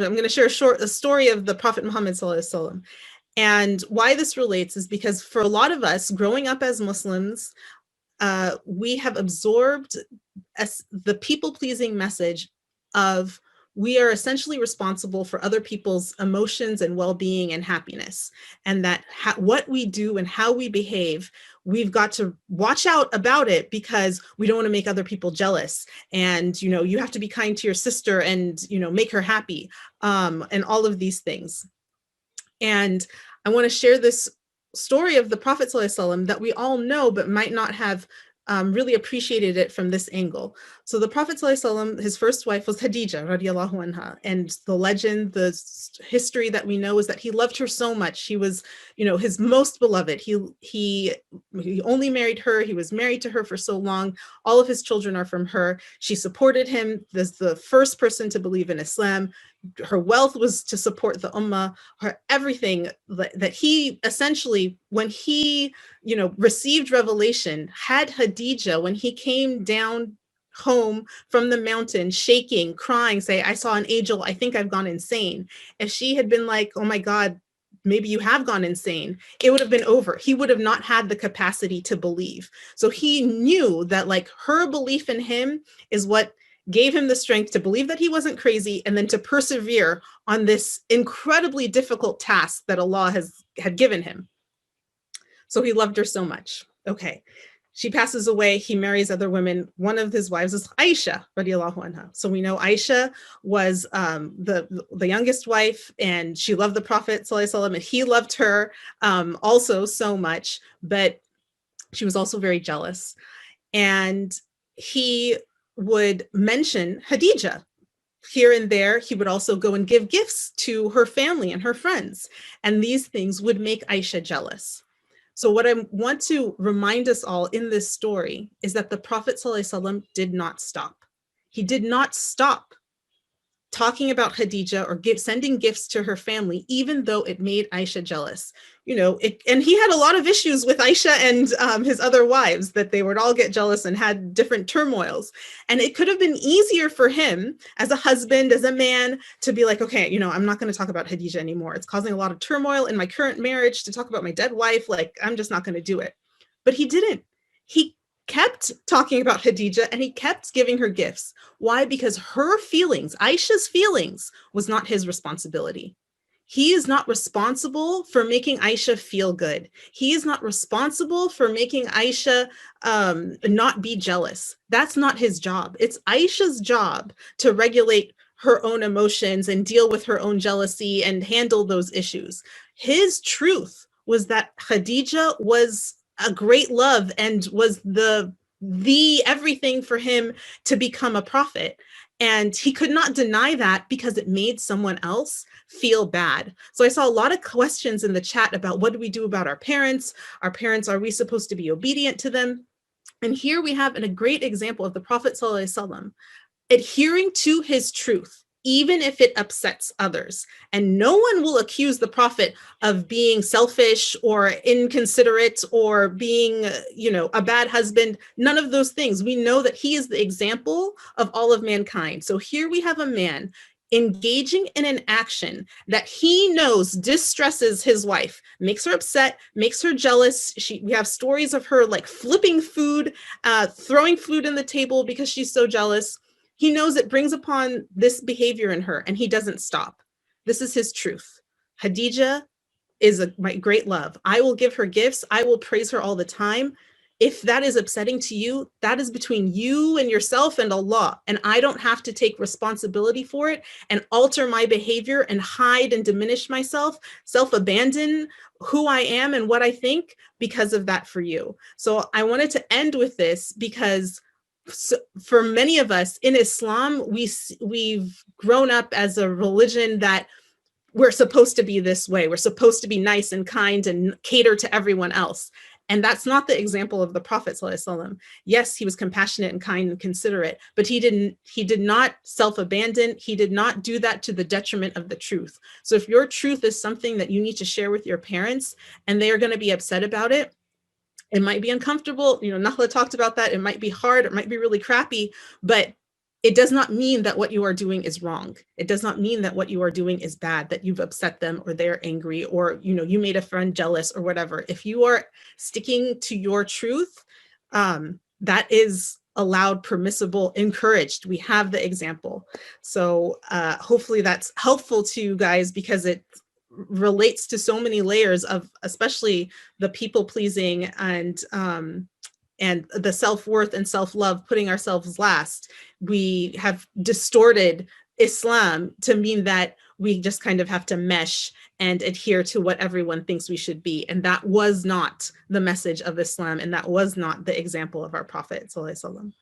I'm going to share a story of the Prophet Muhammad sallallahu alaihi wasallam. And why this relates is because for a lot of us growing up as Muslims, we have absorbed the people-pleasing message of we are essentially responsible for other people's emotions and well-being and happiness, and that what we do and how we behave, we've got to watch out about it because we don't want to make other people jealous, and you have to be kind to your sister and make her happy, and all of these things. And I want to share this story of the Prophet ﷺ that we all know but might not have really appreciated it from this angle. So the Prophet ﷺ, his first wife was Khadija radiallahu anha, and the legend, the history that we know is that he loved her so much. She was, his most beloved. He only married her. He was married to her for so long. All of his children are from her. She supported him as the first person to believe in Islam. Her wealth was to support the ummah. Her everything that he essentially, when he received revelation, had Khadija, when he came down home from the mountain, shaking, crying, say, I saw an angel, I think I've gone insane. If she had been like, oh my God, maybe you have gone insane, it would have been over. He would have not had the capacity to believe. So he knew that her belief in him is what gave him the strength to believe that he wasn't crazy, and then to persevere on this incredibly difficult task that Allah had given him. So he loved her so much. Okay. She passes away. He marries other women. One of his wives is Aisha radiallahu anha. So we know Aisha was the youngest wife, and she loved the Prophet sallallahu alaihi wasallam, and he loved her also so much, but she was also very jealous. And he would mention Khadija here and there. He would also go and give gifts to her family and her friends, and these things would make Aisha jealous. So what I want to remind us all in this story is that the Prophet ﷺ did not stop. He did not stop talking about Khadija or sending gifts to her family, even though it made Aisha jealous. And he had a lot of issues with Aisha and his other wives, that they would all get jealous and had different turmoils. And it could have been easier for him as a husband, as a man, to be like, okay, I'm not going to talk about Khadija anymore. It's causing a lot of turmoil in my current marriage to talk about my dead wife. I'm just not going to do it. But he didn't. He kept talking about Khadija, and he kept giving her gifts. Why? Because her feelings, Aisha's feelings, was not his responsibility. He is not responsible for making Aisha feel good. He is not responsible for making Aisha not be jealous. That's not his job. It's Aisha's job to regulate her own emotions and deal with her own jealousy and handle those issues. His truth was that Khadija was a great love and was the everything for him to become a prophet. And he could not deny that because it made someone else feel bad. So I saw a lot of questions in the chat about what do we do about our parents? Our parents, are we supposed to be obedient to them? And here we have a great example of the Prophet ﷺ adhering to his truth, even if it upsets others. And no one will accuse the Prophet of being selfish or inconsiderate or being, a bad husband. None of those things. We know that he is the example of all of mankind. So here we have a man engaging in an action that he knows distresses his wife, makes her upset, makes her jealous. We have stories of her flipping food, throwing food on the table because she's so jealous. He knows it brings upon this behavior in her, and he doesn't stop. This is his truth. Khadija is my great love. I will give her gifts. I will praise her all the time. If that is upsetting to you, that is between you and yourself and Allah. And I don't have to take responsibility for it and alter my behavior and hide and diminish myself, self-abandon who I am and what I think because of that for you. So I wanted to end with this because for many of us in Islam, we've grown up as a religion that we're supposed to be this way. We're supposed to be nice and kind and cater to everyone else. And that's not the example of the Prophet ﷺ. Yes, he was compassionate and kind and considerate, but he did not self-abandon. He did not do that to the detriment of the truth. So if your truth is something that you need to share with your parents and they are going to be upset about it, it might be uncomfortable. Nahla talked about that. It might be hard. It might be really crappy, but it does not mean that what you are doing is wrong. It does not mean that what you are doing is bad, that you've upset them or they're angry, or you made a friend jealous or whatever. If you are sticking to your truth, that is allowed, permissible, encouraged. We have the example. So hopefully that's helpful to you guys, because it relates to so many layers of, especially the people pleasing and the self-worth and self-love, putting ourselves last. We have distorted Islam to mean that we just kind of have to mesh and adhere to what everyone thinks we should be. And that was not the message of Islam, and that was not the example of our Prophet, sallallahu alaihi wasallam.